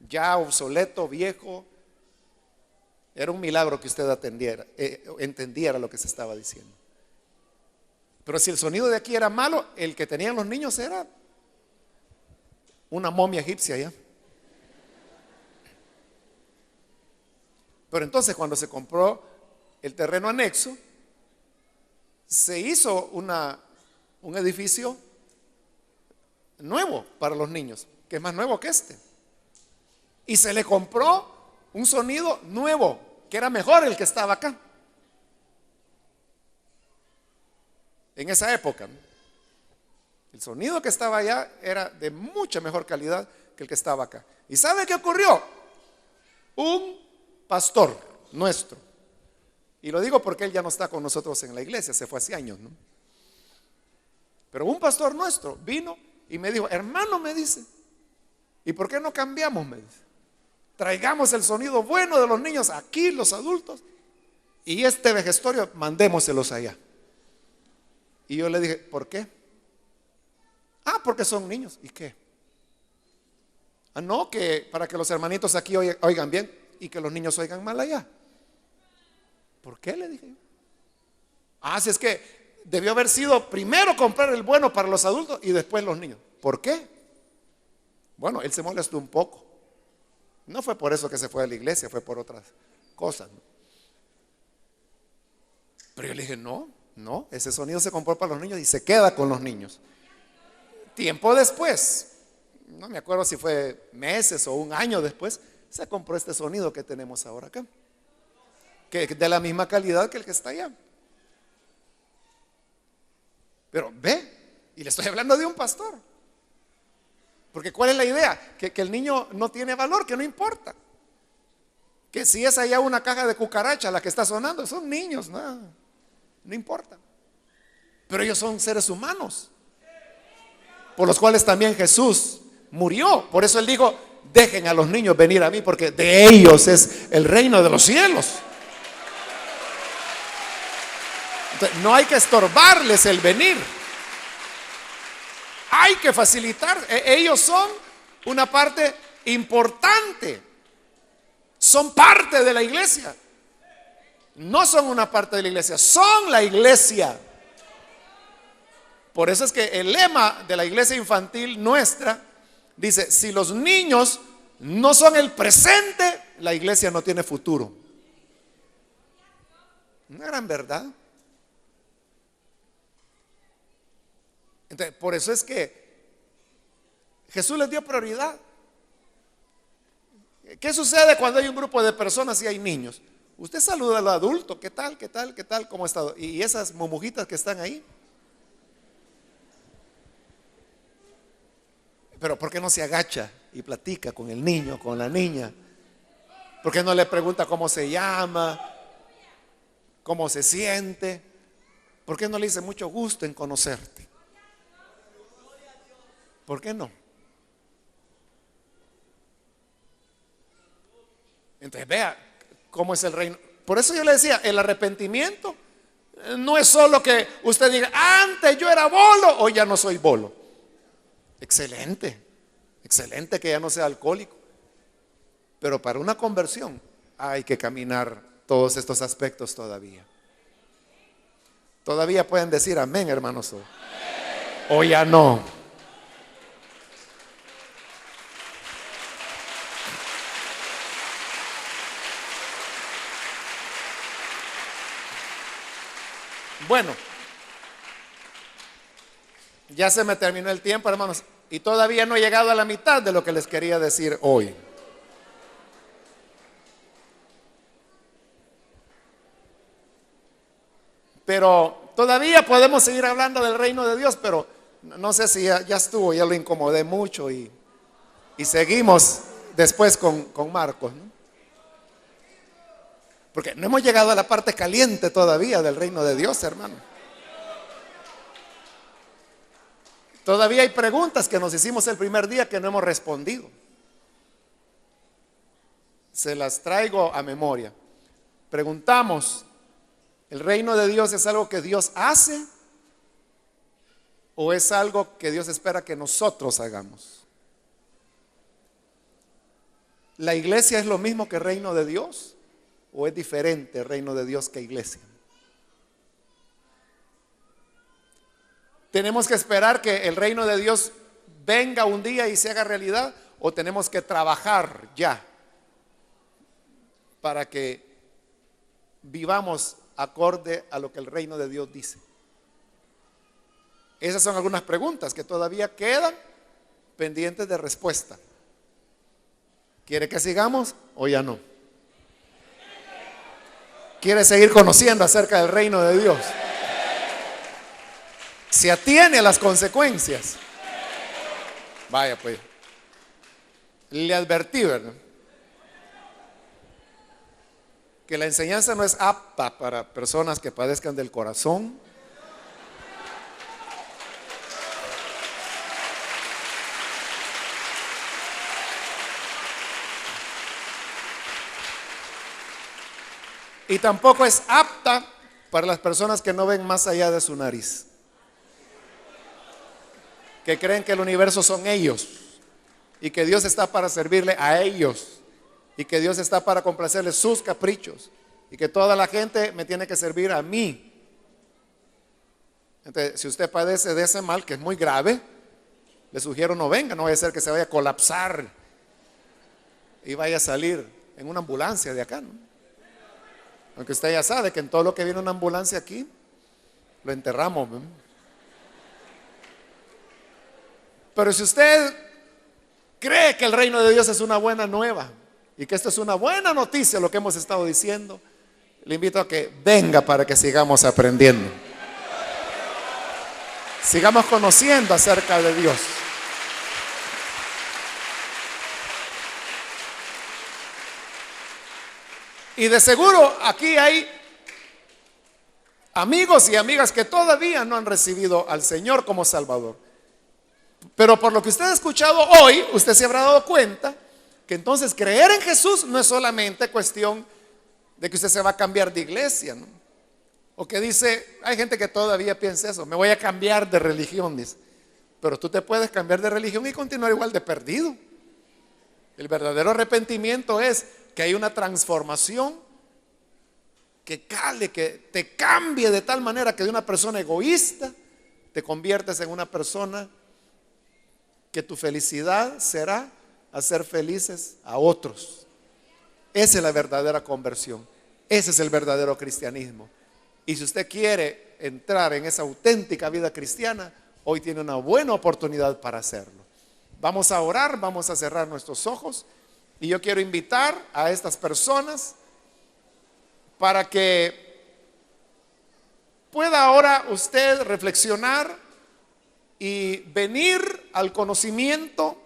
ya obsoleto, viejo. Era un milagro que usted entendiera lo que se estaba diciendo. Pero si el sonido de aquí era malo, el que tenían los niños era una momia egipcia ya. Pero entonces cuando se compró el terreno anexo, se hizo un edificio nuevo para los niños, que es más nuevo que este. Y se le compró un sonido nuevo, que era mejor el que estaba acá. En esa época, ¿no? El sonido que estaba allá era de mucha mejor calidad que el que estaba acá. ¿Y sabe qué ocurrió? Un pastor nuestro, y lo digo porque él ya no está con nosotros en la iglesia, se fue hace años, ¿no? Pero un pastor nuestro vino y me dijo: hermano, me dice, ¿y por qué no cambiamos? Me dice, traigamos el sonido bueno de los niños aquí, los adultos, y este vejestorio mandémoselos allá. Y yo le dije: ¿por qué? Ah, porque son niños. ¿Y qué? Ah, no, que para que los hermanitos aquí oigan bien y que los niños oigan mal allá. ¿Por qué? Le dije. Ah, si es que debió haber sido primero comprar el bueno para los adultos y después los niños. ¿Por qué? Bueno, él se molestó un poco. No fue por eso que se fue a la iglesia, fue por otras cosas, ¿no? Pero yo le dije: no, ese sonido se compró para los niños y se queda con los niños. Tiempo después, no me acuerdo si fue meses o un año después, se compró este sonido que tenemos ahora acá, que es de la misma calidad que el que está allá. Pero ve, y le estoy hablando de un pastor. Porque ¿cuál es la idea? Que el niño no tiene valor, que no importa. Que si es allá una caja de cucaracha la que está sonando, son niños, no importa. Pero ellos son seres humanos, por los cuales también Jesús murió. Por eso él dijo: dejen a los niños venir a mí, porque de ellos es el reino de los cielos. Entonces, no hay que estorbarles el venir, hay que facilitar. Ellos son una parte importante, son parte de la iglesia. No son una parte de la iglesia, son la iglesia. Por eso es que el lema de la iglesia infantil nuestra dice: si los niños no son el presente, la iglesia no tiene futuro. Una gran verdad. Entonces, por eso es que Jesús les dio prioridad. ¿Qué sucede cuando hay un grupo de personas y hay niños? Usted saluda al adulto: ¿qué tal? ¿Qué tal? ¿Qué tal? ¿Cómo ha estado? Y esas mumujitas que están ahí. Pero ¿por qué no se agacha y platica con el niño, con la niña? ¿Por qué no le pregunta cómo se llama, cómo se siente? ¿Por qué no le dice: mucho gusto en conocerte? ¿Por qué no? Entonces vea cómo es el reino. Por eso yo le decía, el arrepentimiento no es solo que usted diga: antes yo era bolo, hoy ya no soy bolo. Excelente, excelente que ya no sea alcohólico. Pero para una conversión hay que caminar todos estos aspectos todavía. Todavía pueden decir amén, hermanos. O ya no. Bueno, ya se me terminó el tiempo, hermanos, y todavía no he llegado a la mitad de lo que les quería decir hoy. Pero todavía podemos seguir hablando del reino de Dios, pero no sé si ya estuvo, ya lo incomodé mucho y seguimos después con Marcos, ¿no? Porque no hemos llegado a la parte caliente todavía del reino de Dios, hermano. Todavía hay preguntas que nos hicimos el primer día que no hemos respondido. Se las traigo a memoria. Preguntamos: ¿el reino de Dios es algo que Dios hace o es algo que Dios espera que nosotros hagamos? ¿La iglesia es lo mismo que el reino de Dios o es diferente el reino de Dios que iglesia? ¿Tenemos que esperar que el reino de Dios venga un día y se haga realidad, o tenemos que trabajar ya para que vivamos acorde a lo que el reino de Dios dice? Esas son algunas preguntas que todavía quedan pendientes de respuesta. ¿Quiere que sigamos o ya no? ¿Quiere seguir conociendo acerca del reino de Dios? ¿Se atiene a las consecuencias? Vaya pues, le advertí, ¿verdad?, que la enseñanza no es apta para personas que padezcan del corazón, y tampoco es apta para las personas que no ven más allá de su nariz, que creen que el universo son ellos y que Dios está para servirle a ellos y que Dios está para complacerles sus caprichos y que toda la gente me tiene que servir a mí. Entonces, si usted padece de ese mal, que es muy grave, le sugiero no venga, no vaya a ser que se vaya a colapsar y vaya a salir en una ambulancia de acá, ¿no? Aunque usted ya sabe que en todo lo que viene una ambulancia aquí, lo enterramos, ¿no? Pero si usted cree que el reino de Dios es una buena nueva y que esto es una buena noticia, lo que hemos estado diciendo, le invito a que venga para que sigamos aprendiendo, sigamos conociendo acerca de Dios. Y de seguro aquí hay amigos y amigas que todavía no han recibido al Señor como Salvador. Pero por lo que usted ha escuchado hoy, usted se habrá dado cuenta que entonces creer en Jesús no es solamente cuestión de que usted se va a cambiar de iglesia, ¿no? O que dice, hay gente que todavía piensa eso: me voy a cambiar de religión, dice. Pero tú te puedes cambiar de religión y continuar igual de perdido. El verdadero arrepentimiento es que hay una transformación que cale, que te cambie de tal manera que de una persona egoísta te conviertes en una persona que tu felicidad será hacer felices a otros. Esa es la verdadera conversión. Ese es el verdadero cristianismo. Y si usted quiere entrar en esa auténtica vida cristiana, hoy tiene una buena oportunidad para hacerlo. Vamos a orar, vamos a cerrar nuestros ojos y yo quiero invitar a estas personas para que pueda ahora usted reflexionar y venir al conocimiento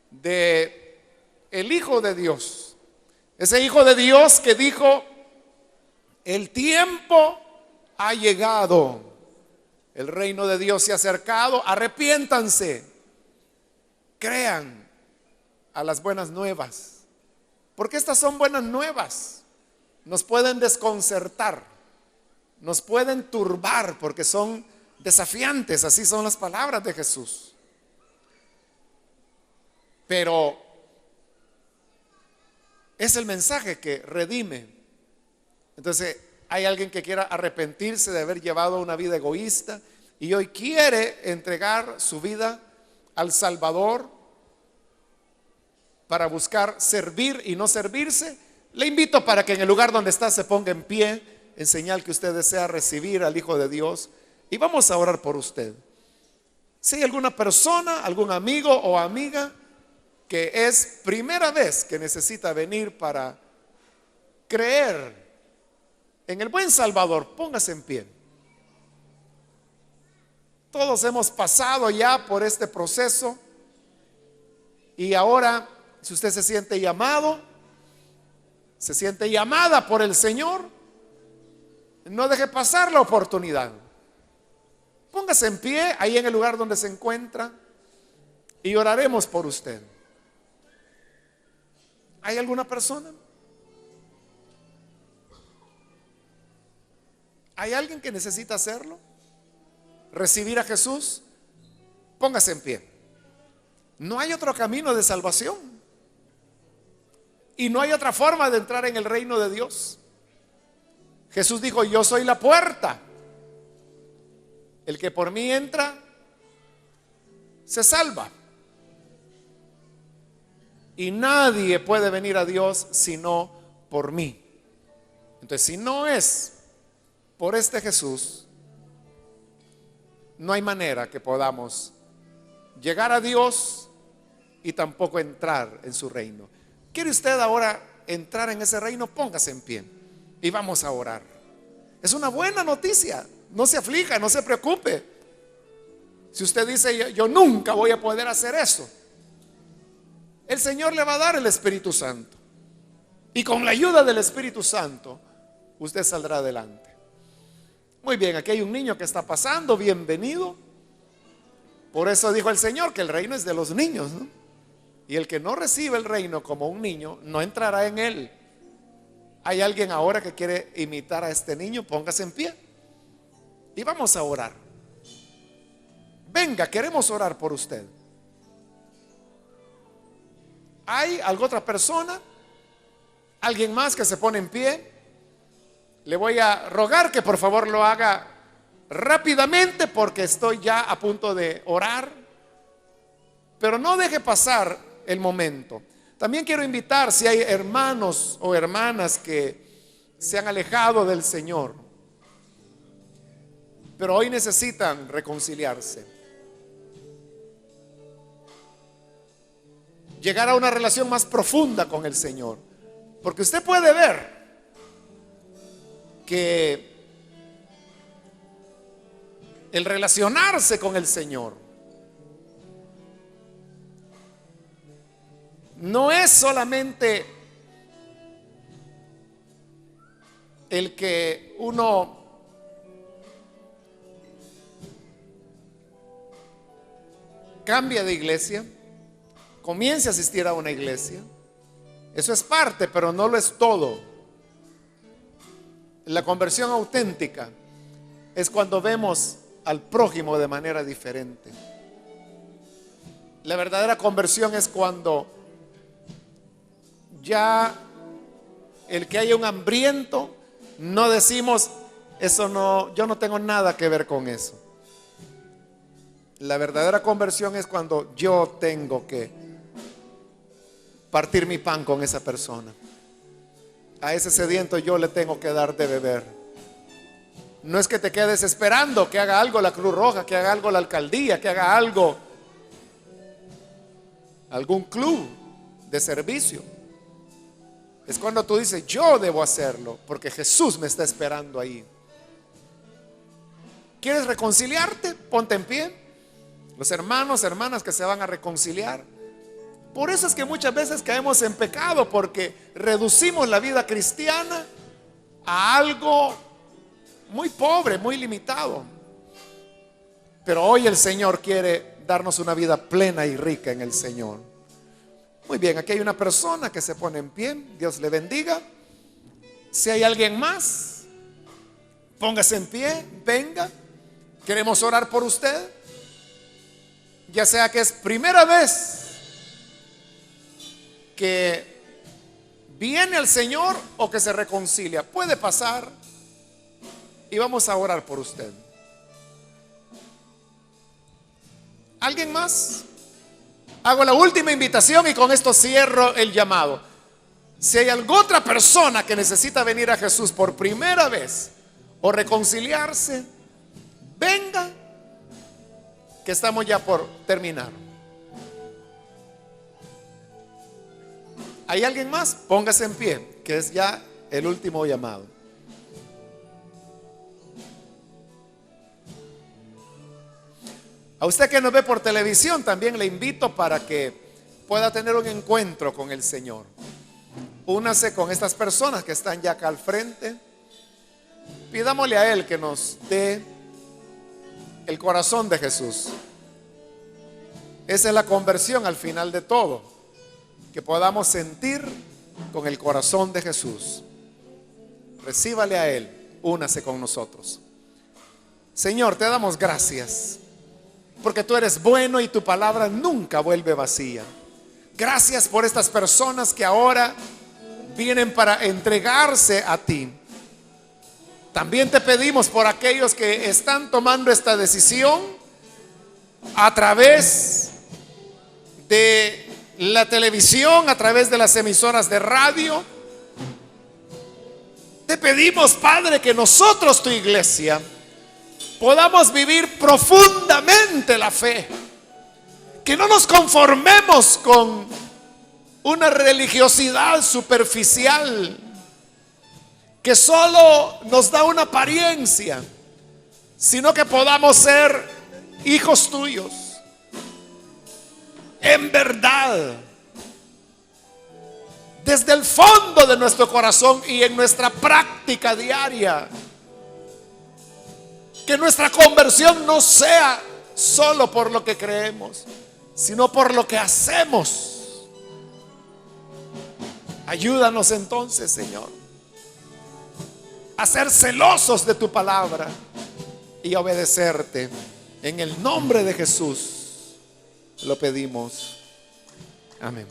de el Hijo de Dios. Ese Hijo de Dios que dijo: el tiempo ha llegado, el reino de Dios se ha acercado, arrepiéntanse, crean a las buenas nuevas, porque estas son buenas nuevas. Nos pueden desconcertar, nos pueden turbar porque son desafiantes, así son las palabras de Jesús. Pero es el mensaje que redime. Entonces, hay alguien que quiera arrepentirse de haber llevado una vida egoísta y hoy quiere entregar su vida al Salvador para buscar servir y no servirse. Le invito para que en el lugar donde está se ponga en pie en señal que usted desea recibir al Hijo de Dios, y vamos a orar por usted. Si hay alguna persona, algún amigo o amiga que es primera vez que necesita venir para creer en el buen Salvador, póngase en pie. Todos hemos pasado ya por este proceso y ahora, si usted se siente llamado, se siente llamada por el Señor, no deje pasar la oportunidad. Póngase en pie ahí en el lugar donde se encuentra y oraremos por usted. ¿Hay alguna persona? ¿Hay alguien que necesita hacerlo? ¿Recibir a Jesús? Póngase en pie. No hay otro camino de salvación y no hay otra forma de entrar en el reino de Dios. Jesús dijo: yo soy la puerta. El que por mí entra se salva. Y nadie puede venir a Dios sino por mí. Entonces, si no es por este Jesús, no hay manera que podamos llegar a Dios y tampoco entrar en su reino. ¿Quiere usted ahora entrar en ese reino? Póngase en pie y vamos a orar. Es una buena noticia. No se aflija, no se preocupe. Si usted dice: yo nunca voy a poder hacer eso, el Señor le va a dar el Espíritu Santo y con la ayuda del Espíritu Santo usted saldrá adelante. Muy bien, aquí hay un niño que está pasando, bienvenido. Por eso dijo el Señor que el reino es de los niños, ¿no? Y el que no recibe el reino como un niño no entrará en él. ¿Hay alguien ahora que quiere imitar a este niño? Póngase en pie y vamos a orar. Venga, queremos orar por usted. ¿Hay alguna otra persona? ¿Alguien más que se pone en pie? Le voy a rogar que por favor lo haga rápidamente porque estoy ya a punto de orar. Pero no deje pasar el momento. También quiero invitar, si hay hermanos o hermanas que se han alejado del Señor, pero hoy necesitan reconciliarse, llegar a una relación más profunda con el Señor, porque usted puede ver que el relacionarse con el Señor no es solamente el que uno cambie de iglesia, comience a asistir a una iglesia. Eso es parte, pero no lo es todo. La conversión auténtica es cuando vemos al prójimo de manera diferente. La verdadera conversión es cuando ya el que haya un hambriento no decimos, eso no, yo no tengo nada que ver con eso. La verdadera conversión es cuando yo tengo que partir mi pan con esa persona. A ese sediento yo le tengo que dar de beber. No es que te quedes esperando que haga algo la Cruz Roja, que haga algo la alcaldía, que haga algo algún club de servicio. Es cuando tú dices, yo debo hacerlo porque Jesús me está esperando ahí. ¿Quieres reconciliarte? Ponte en pie. Los hermanos, hermanas que se van a reconciliar. Por eso es que muchas veces caemos en pecado, porque reducimos la vida cristiana a algo muy pobre, muy limitado. Pero hoy el Señor quiere darnos una vida plena y rica en el Señor. Muy bien, aquí hay una persona que se pone en pie. Dios le bendiga. Si hay alguien más, póngase en pie, venga. Queremos orar por usted. Ya sea que es primera vez que viene al Señor o que se reconcilia, puede pasar y vamos a orar por usted. ¿Alguien más? Hago la última invitación y con esto cierro el llamado. Si hay alguna otra persona que necesita venir a Jesús por primera vez o reconciliarse, venga, que estamos ya por terminar. ¿Hay alguien más? Póngase en pie, que es ya el último llamado. A usted que nos ve por televisión, también le invito para que pueda tener un encuentro con el Señor. Únase con estas personas que están ya acá al frente. Pidámosle a Él que nos dé el corazón de Jesús. Esa es la conversión al final de todo, que podamos sentir con el corazón de Jesús. Recíbale a Él, únase con nosotros. Señor, te damos gracias porque tú eres bueno y tu palabra nunca vuelve vacía. Gracias por estas personas que ahora vienen para entregarse a ti. También te pedimos por aquellos que están tomando esta decisión a través de la televisión, a través de las emisoras de radio. Te pedimos, Padre, que nosotros, tu iglesia, podamos vivir profundamente la fe, que no nos conformemos con una religiosidad superficial que solo nos da una apariencia, sino que podamos ser hijos tuyos en verdad, desde el fondo de nuestro corazón y en nuestra práctica diaria. Que nuestra conversión no sea solo por lo que creemos, sino por lo que hacemos. Ayúdanos entonces, Señor, a ser celosos de tu palabra y a obedecerte. En el nombre de Jesús lo pedimos. Amén.